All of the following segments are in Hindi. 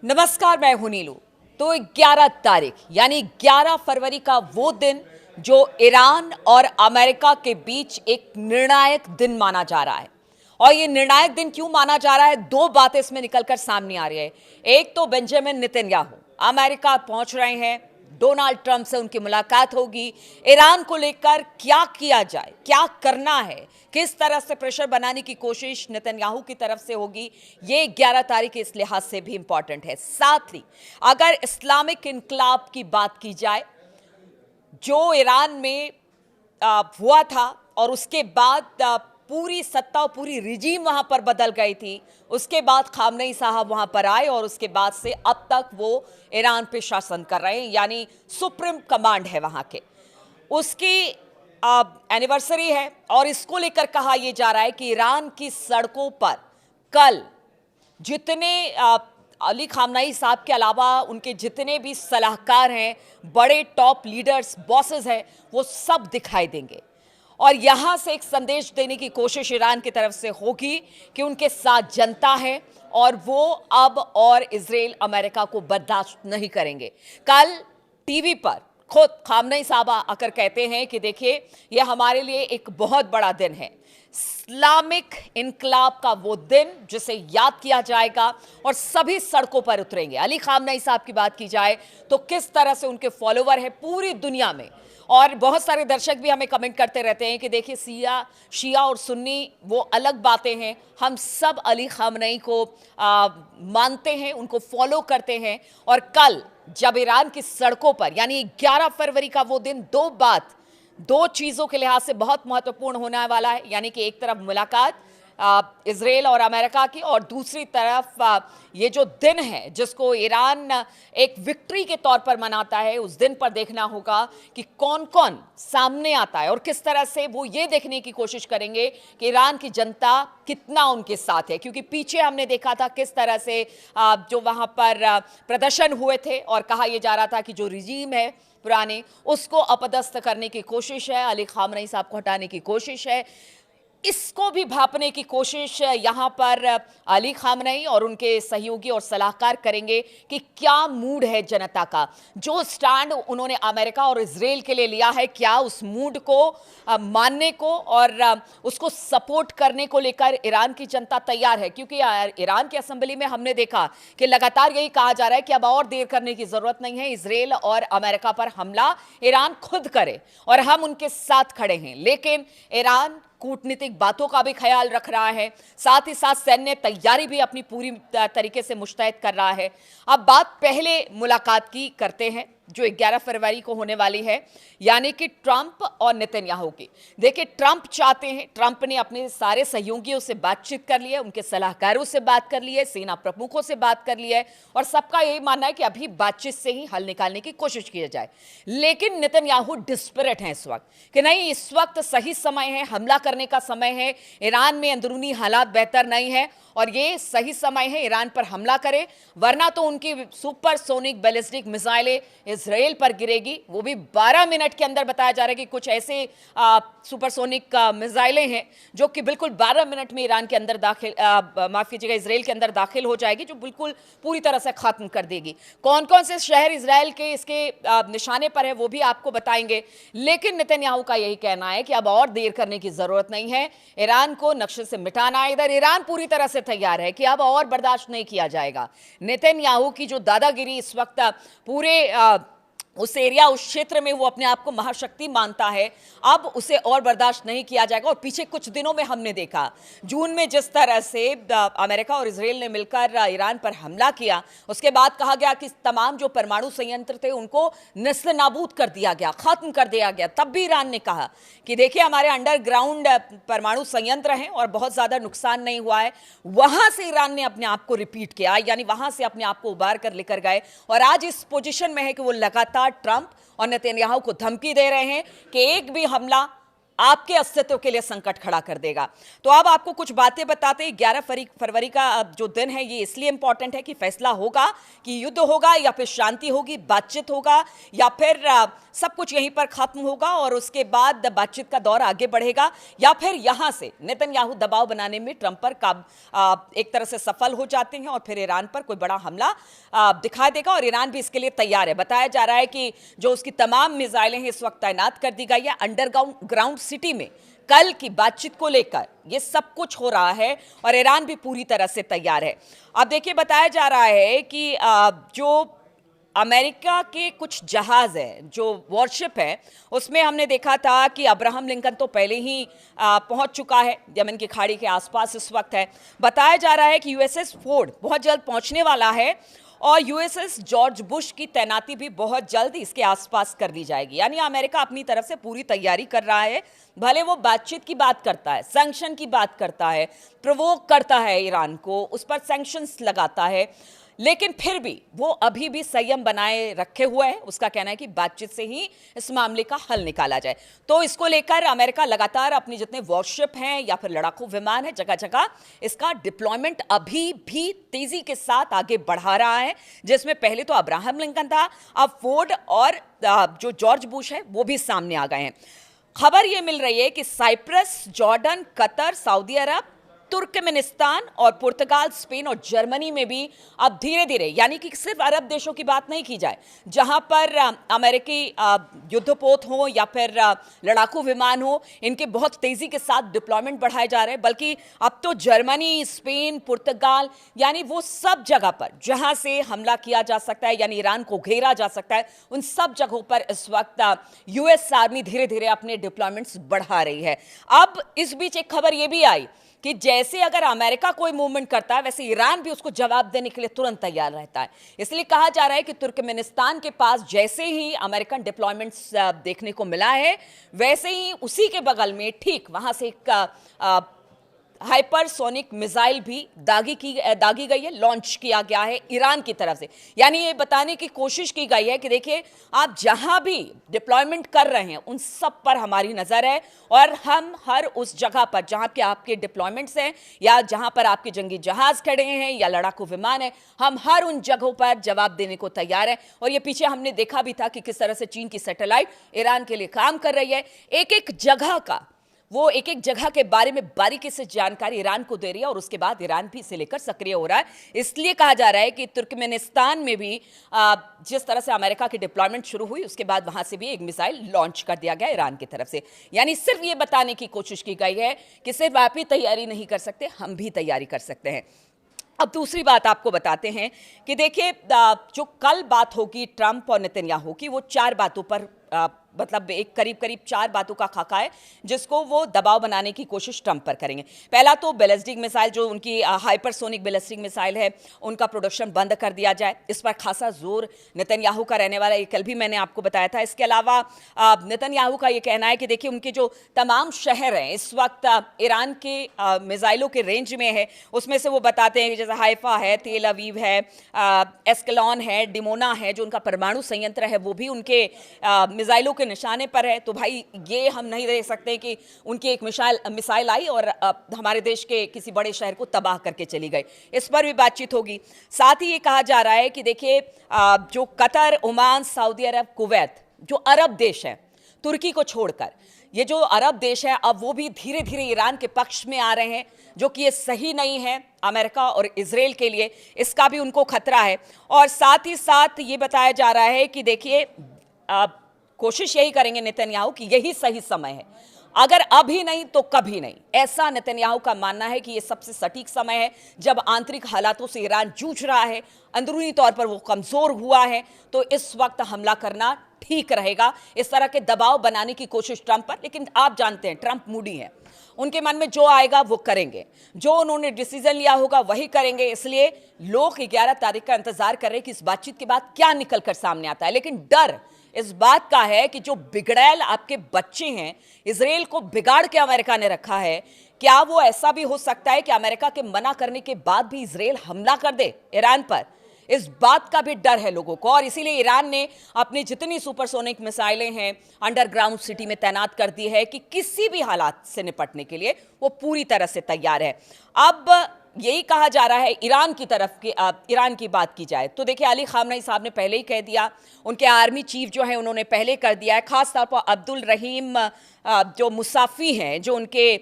नमस्कार, मैं हूं नीलू। तो 11 तारीख यानी 11 फरवरी का वो दिन जो ईरान और अमेरिका के बीच एक निर्णायक दिन माना जा रहा है। और ये निर्णायक दिन क्यों माना जा रहा है, दो बातें इसमें निकलकर सामने आ रही है। एक तो बेंजामिन नेतन्याहू अमेरिका पहुंच रहे हैं, डोनाल्ड ट्रंप से उनकी मुलाकात होगी। ईरान को लेकर क्या किया जाए, क्या करना है, किस तरह से प्रेशर बनाने की कोशिश नेतन्याहू की तरफ से होगी, ये 11 तारीख इस लिहाज से भी इंपॉर्टेंट है। साथ ही अगर इस्लामिक इनकलाब की बात की जाए जो ईरान में हुआ था और उसके बाद पूरी सत्ता और पूरी रिजीम वहां पर बदल गई थी, उसके बाद खामनेई साहब वहां पर आए और उसके बाद से अब तक वो ईरान पे शासन कर रहे हैं, यानी सुप्रीम कमांड है वहां के। उसकी एनिवर्सरी है और इसको लेकर कहा यह जा रहा है कि ईरान की सड़कों पर कल जितने अली खामनेई साहब के अलावा उनके जितने भी सलाहकार हैं, बड़े टॉप लीडर्स, बॉसेस हैं, वो सब दिखाई देंगे। और यहां से एक संदेश देने की कोशिश ईरान की तरफ से होगी कि उनके साथ जनता है और वो अब और इजराइल अमेरिका को बर्दाश्त नहीं करेंगे। कल टीवी पर खुद खामनेई साहब आकर कहते हैं कि देखिए, यह हमारे लिए एक बहुत बड़ा दिन है, इस्लामिक इनकलाब का वो दिन जिसे याद किया जाएगा और सभी सड़कों पर उतरेंगे। अली खामनेई साहब की बात की जाए तो किस तरह से उनके फॉलोवर है पूरी दुनिया में, और बहुत सारे दर्शक भी हमें कमेंट करते रहते हैं कि देखिए, शिया और सुन्नी वो अलग बातें हैं, हम सब अली खामनेई को मानते हैं, उनको फॉलो करते हैं। और कल जब ईरान की सड़कों पर यानी 11 फरवरी का वो दिन दो चीजों के लिहाज से बहुत महत्वपूर्ण होने वाला है, यानी कि एक तरफ मुलाकात इजराइल और अमेरिका की, और दूसरी तरफ ये जो दिन है जिसको ईरान एक विक्ट्री के तौर पर मनाता है, उस दिन पर देखना होगा कि कौन कौन सामने आता है और किस तरह से वो ये देखने की कोशिश करेंगे कि ईरान की जनता कितना उनके साथ है। क्योंकि पीछे हमने देखा था किस तरह से जो वहां पर प्रदर्शन हुए थे और कहा यह जा रहा था कि जो रिजीम है पुराने, उसको अपदस्थ करने की कोशिश है, अली खामनेई साहब को हटाने की कोशिश है। इसको भी भांपने की कोशिश यहां पर अली खामनेई और उनके सहयोगी और सलाहकार करेंगे कि क्या मूड है जनता का। जो स्टैंड उन्होंने अमेरिका और इजराइल के लिए लिया है, क्या उस मूड को मानने को और उसको सपोर्ट करने को लेकर ईरान की जनता तैयार है। क्योंकि ईरान की असेंबली में हमने देखा कि लगातार यही कहा जा रहा है कि अब और देर करने की जरूरत नहीं है, इजराइल और अमेरिका पर हमला ईरान खुद करे और हम उनके साथ खड़े हैं। लेकिन ईरान कूटनीतिक बातों का भी ख्याल रख रहा है, साथ ही साथ सैन्य तैयारी भी अपनी पूरी तरीके से मुस्तैद कर रहा है। अब बात पहले मुलाकात की करते हैं जो 11 फरवरी को होने वाली है, यानी कि ट्रंप और नेतन्याहू की। देखिए, ट्रंप चाहते हैं, ट्रंप ने अपने सारे सहयोगियों से बातचीत कर ली है, उनके सलाहकारों से बात कर ली है, सेना प्रमुखों से बात कर ली है, और सबका यही मानना है कि अभी बातचीत से ही हल निकालने की कोशिश की जाए। लेकिन नेतन्याहू डिस्परेट हैं इस वक्त कि नहीं, इस वक्त सही समय है, हमला करने का समय है, ईरान में अंदरूनी हालात बेहतर नहीं है और ये सही समय है ईरान पर हमला करे, वरना तो उनकी सुपरसोनिक बैलिस्टिक मिसाइलें इजराइल पर गिरेगी। वो भी 12 मिनट के अंदर बताया जा रहा है कि कुछ ऐसे सुपरसोनिक मिसाइलें हैं जो कि बिल्कुल 12 मिनट में ईरान के अंदर दाखिल, माफ कीजिएगा, इजराइल के अंदर दाखिल हो जाएगी, जो बिल्कुल पूरी तरह से खत्म कर देगी। कौन कौन से शहर इजराइल के इसके निशाने पर है वो भी आपको बताएंगे। लेकिन नेतन्याहू का यही कहना है कि अब और देर करने की जरूरत नहीं है, ईरान को नक्शे से मिटाना है। इधर ईरान पूरी तरह से तैयार है कि अब और बर्दाश्त नहीं किया जाएगा। नेतन्याहू की जो दादागिरी इस वक्त पूरे उस एरिया, उस क्षेत्र में वो अपने आप को महाशक्ति मानता है, अब उसे और बर्दाश्त नहीं किया जाएगा। और पीछे कुछ दिनों में हमने देखा, जून में जिस तरह से अमेरिका और इजराइल ने मिलकर ईरान पर हमला किया, उसके बाद कहा गया कि तमाम जो परमाणु संयंत्र थे उनको नस्ल नाबूद कर दिया गया, खत्म कर दिया गया। तब भी ईरान ने कहा कि देखिए, हमारे अंडरग्राउंड परमाणु संयंत्र हैं और बहुत ज्यादा नुकसान नहीं हुआ है। वहां से ईरान ने अपने आप को रिपीट किया, यानी वहां से अपने आप को उबार कर लेकर गए और आज इस पोजीशन में है कि वो लगातार ट्रंप और नेतन्याहू को धमकी दे रहे हैं कि एक भी हमला आपके अस्तित्व के लिए संकट खड़ा कर देगा। तो अब आपको कुछ बातें बताते हैं। 11 फरवरी का जो दिन है ये इसलिए इंपॉर्टेंट है कि फैसला होगा कि युद्ध होगा या फिर शांति होगी, बातचीत होगा या फिर सब कुछ यहीं पर खत्म होगा और उसके बाद बातचीत का दौर आगे बढ़ेगा, या फिर यहां से नेतन्याहू दबाव बनाने में ट्रंप पर एक तरह से सफल हो जाते हैं और फिर ईरान पर कोई बड़ा हमला दिखाई देगा। और ईरान भी इसके लिए तैयार है। बताया जा रहा है कि जो उसकी तमाम मिसाइलें हैं इस वक्त तैनात कर दी गई है अंडरग्राउंड सिटी में। कल की बातचीत को लेकर ये सब कुछ हो रहा है और ईरान भी पूरी तरह से तैयार है। अब देखिए, बताया जा रहा है कि जो अमेरिका के कुछ जहाज हैं, जो वॉरशिप है, उसमें हमने देखा था कि अब्राहम लिंकन तो पहले ही पहुंच चुका है, यमन की खाड़ी के आसपास इस वक्त है। बताया जा रहा है कि यूएसएस फोर्ड बहुत जल्द पहुंचने वाला है और यूएसएस जॉर्ज बुश की तैनाती भी बहुत जल्द इसके आसपास कर दी जाएगी। यानी अमेरिका अपनी तरफ से पूरी तैयारी कर रहा है। भले वो बातचीत की बात करता है, सैंक्शन की बात करता है, प्रोवोक करता है ईरान को, उस पर सैंक्शंस लगाता है, लेकिन फिर भी वो अभी भी संयम बनाए रखे हुए है। उसका कहना है कि बातचीत से ही इस मामले का हल निकाला जाए। तो इसको लेकर अमेरिका लगातार अपनी जितने वॉरशिप हैं या फिर लड़ाकू विमान है, जगह जगह इसका डिप्लॉयमेंट अभी भी तेजी के साथ आगे बढ़ा रहा है, जिसमें पहले तो अब्राहम लिंकन था, अब फोर्ड और जो जॉर्ज बुश है वो भी सामने आ गए हैं। खबर यह मिल रही है कि साइप्रस, जॉर्डन, कतर, सऊदी अरब, तुर्कमेनिस्तान और पुर्तगाल, स्पेन और जर्मनी में भी अब धीरे धीरे, यानी कि सिर्फ अरब देशों की बात नहीं की जाए जहां पर अमेरिकी युद्धपोत हो या फिर लड़ाकू विमान हो, इनके बहुत तेजी के साथ डिप्लॉयमेंट बढ़ाए जा रहे हैं। बल्कि अब तो जर्मनी, स्पेन, पुर्तगाल, यानी वो सब जगह पर जहां से हमला किया जा सकता है, यानी ईरान को घेरा जा सकता है, उन सब जगहों पर इस वक्त यूएस आर्मी धीरे धीरे अपने डिप्लॉयमेंट्स बढ़ा रही है। अब इस बीच एक खबर यह भी आई कि जैसे अगर अमेरिका कोई मूवमेंट करता है, वैसे ईरान भी उसको जवाब देने के लिए तुरंत तैयार रहता है। इसलिए कहा जा रहा है कि तुर्कमेनिस्तान के पास जैसे ही अमेरिकन डिप्लॉयमेंट्स देखने को मिला है, वैसे ही उसी के बगल में ठीक वहां से एक हाइपरसोनिक मिसाइल भी दागी गई है, लॉन्च किया गया है ईरान की तरफ से। यानी ये बताने की कोशिश की गई है कि देखिए, आप जहां भी डिप्लॉयमेंट कर रहे हैं उन सब पर हमारी नजर है और हम हर उस जगह पर जहां के आपके डिप्लॉयमेंट्स हैं या जहां पर आपके जंगी जहाज खड़े हैं या लड़ाकू विमान है, हम हर उन जगहों पर जवाब देने को तैयार है। और ये पीछे हमने देखा भी था कि किस तरह से चीन की सैटेलाइट ईरान के लिए काम कर रही है। एक एक जगह के बारे में बारीकी से जानकारी ईरान को दे रही है और उसके बाद ईरान भी इसे लेकर सक्रिय हो रहा है। इसलिए कहा जा रहा है कि तुर्कमेनिस्तान में भी जिस तरह से अमेरिका की डिप्लॉयमेंट शुरू हुई, उसके बाद वहां से भी एक मिसाइल लॉन्च कर दिया गया ईरान की तरफ से। यानी सिर्फ ये बताने की कोशिश की गई है कि सिर्फ आप ही तैयारी नहीं कर सकते, हम भी तैयारी कर सकते हैं। अब दूसरी बात आपको बताते हैं कि देखिए, जो कल बात होगी ट्रंप और नेतन्याहू की, वो 4 बातों पर मतलब एक करीब 4 बातों का खाका है जिसको वो दबाव बनाने की कोशिश ट्रंप पर करेंगे। पहला तो बैलिस्टिक मिसाइल, जो उनकी हाइपरसोनिक बैलिस्टिक मिसाइल है, उनका प्रोडक्शन बंद कर दिया जाए। इस पर खासा जोर नेतन्याहू का रहने वाला है, ये कल भी मैंने आपको बताया था। इसके अलावा नेतन्याहू का ये कहना है कि देखिए, उनके जो तमाम शहर हैं इस वक्त ईरान के मिसाइलों के रेंज में है। उसमें से वो बताते हैं कि जैसे हाइफा है, तेल अवीव है, एस्कलॉन है, डिमोना है, जो उनका परमाणु संयंत्र है, वो भी उनके मिसाइलों के निशाने पर है। तो भाई, ये हम नहीं देख सकते कि उनकी एक मिसाइल आई और हमारे देश के किसी बड़े शहर को तबाह करके चली गई। इस पर भी बातचीत होगी। साथ ही ये कहा जा रहा है कि देखिए, जो कतर, ओमान, सऊदी अरब, कुवैत, जो अरब देश हैं, तुर्की को छोड़कर ये जो अरब देश है, अब वो भी धीरे धीरे ईरान के पक्ष में आ रहे हैं, जो कि ये सही नहीं है अमेरिका और इजराइल के लिए। इसका भी उनको खतरा है। और साथ ही साथ ये बताया जा रहा है कि देखिए, कोशिश यही करेंगे नेतन्याहू कि यही सही समय है, अगर अभी नहीं तो कभी नहीं। ऐसा नेतन्याहू का मानना है कि यह सबसे सटीक समय है जब आंतरिक हालातों से ईरान जूझ रहा है, अंदरूनी तौर पर वो कमजोर हुआ है, तो इस वक्त हमला करना ठीक रहेगा। इस तरह के दबाव बनाने की कोशिश ट्रंप पर, लेकिन आप जानते हैं ट्रंप मूडी है, उनके मन में जो आएगा वो करेंगे, जो उन्होंने डिसीजन लिया होगा वही करेंगे। इसलिए लोग 11 तारीख का इंतजार कर रहे हैं कि इस बातचीत के बाद क्या निकल कर सामने आता है। लेकिन डर इस बात का है कि जो बिगड़ैल आपके बच्चे हैं, इजराइल को बिगाड़ के अमेरिका ने रखा है, क्या वो ऐसा भी हो सकता है कि अमेरिका के मना करने के बाद भी इजराइल हमला कर दे ईरान पर? इस बात का भी डर है लोगों को, और इसीलिए ईरान ने अपनी जितनी सुपरसोनिक मिसाइलें हैं अंडरग्राउंड सिटी में तैनात कर दी है कि किसी भी हालात से निपटने के लिए वो पूरी तरह से तैयार है। अब यही कहा जा रहा है ईरान की तरफ की, ईरान की बात की जाए तो देखिए अली खामनेई साहब ने पहले ही कह दिया, उनके आर्मी चीफ जो है उन्होंने पहले कर दिया है, खास तौर पर अब्दुल रहीम जो मुसाफी हैं, जो उनके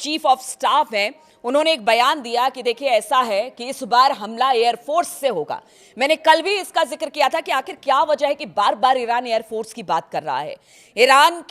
चीफ ऑफ स्टाफ हैं, उन्होंने एक बयान दिया कि देखिए ऐसा है कि इस बार हमला एयरफोर्स से होगा। मैंने कल भी इसका जिक्र किया था कि आखिर क्या वजह है कि बार बार ईरान एयरफोर्स की बात कर रहा है। ईरान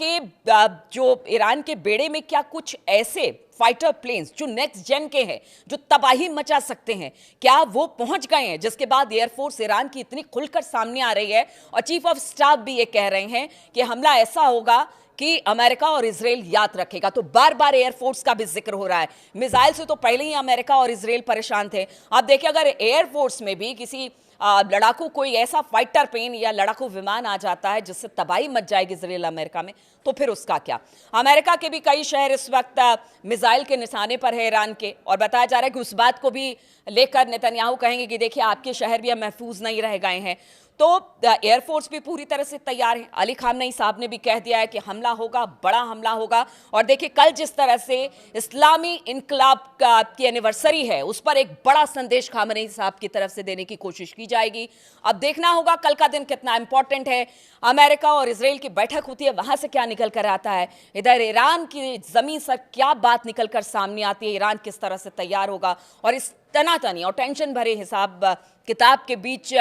के बेड़े में क्या कुछ ऐसे फाइटर प्लेन्स जो नेक्स्ट जेन के हैं, जो तबाही मचा सकते हैं, क्या वो पहुंच गए हैं, जिसके बाद एयरफोर्स ईरान की इतनी खुलकर सामने आ रही है। और चीफ ऑफ स्टाफ भी ये कह रहे हैं कि हमला ऐसा होगा कि अमेरिका और इजराइल याद रखेगा। तो बार बार एयरफोर्स का भी जिक्र हो रहा है। मिसाइल से तो पहले ही अमेरिका और इजराइल परेशान थे। आप देखिए अगर एयरफोर्स में भी किसी लड़ाकू कोई ऐसा फाइटर प्लेन या लड़ाकू विमान आ जाता है जिससे तबाही मच जाएगी इजराइल अमेरिका में, तो फिर उसका क्या। अमेरिका के भी कई शहर इस वक्त मिसाइल के निशाने पर है ईरान के, और बताया जा रहा है कि उस बात को भी लेकर नेतन्याहू कहेंगे कि देखिए आपके शहर भी अब महफूज नहीं रह गए हैं। तो एयरफोर्स भी पूरी तरह से तैयार है। अली खामनेई साहब ने भी कह दिया है कि हमला होगा, बड़ा हमला होगा। और देखिए कल जिस तरह से इस्लामी इनकलाब की एनिवर्सरी है, उस पर एक बड़ा संदेश खामनेई साहब की तरफ से देने की कोशिश की जाएगी। अब देखना होगा कल का दिन कितना इंपॉर्टेंट है। अमेरिका और इजराइल की बैठक होती है, वहां से क्या निकल कर आता है, इधर ईरान की जमीन से क्या बात निकल कर सामने आती है, ईरान किस तरह से तैयार होगा, और इस तनातनी और टेंशन भरे हिसाब किताब के बीच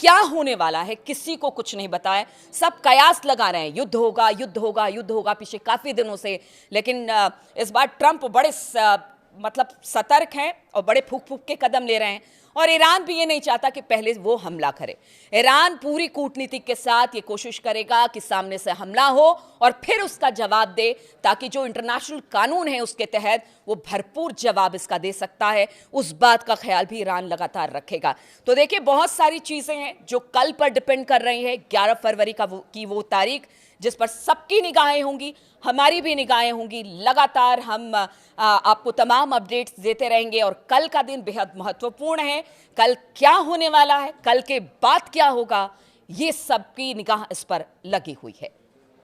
क्या होने वाला है किसी को कुछ नहीं बताया। सब कयास लगा रहे हैं, युद्ध होगा, युद्ध होगा, युद्ध होगा पिछले काफी दिनों से। लेकिन इस बार ट्रंप बड़े सतर्क हैं और बड़े फूक फूक के कदम ले रहे हैं। और ईरान भी ये नहीं चाहता कि पहले वो हमला करे। ईरान पूरी कूटनीति के साथ ये कोशिश करेगा कि सामने से हमला हो और फिर उसका जवाब दे, ताकि जो इंटरनेशनल कानून है उसके तहत वो भरपूर जवाब इसका दे सकता है। उस बात का ख्याल भी ईरान लगातार रखेगा। तो देखिए बहुत सारी चीजें हैं जो कल पर डिपेंड कर रही है। 11 फरवरी की वो तारीख जिस पर सबकी निगाहें होंगी, हमारी भी निगाहें होंगी। लगातार हम आपको तमाम अपडेट्स देते रहेंगे। और कल का दिन बेहद महत्वपूर्ण है। कल क्या होने वाला है, कल के बाद क्या होगा, ये सबकी निगाह इस पर लगी हुई है।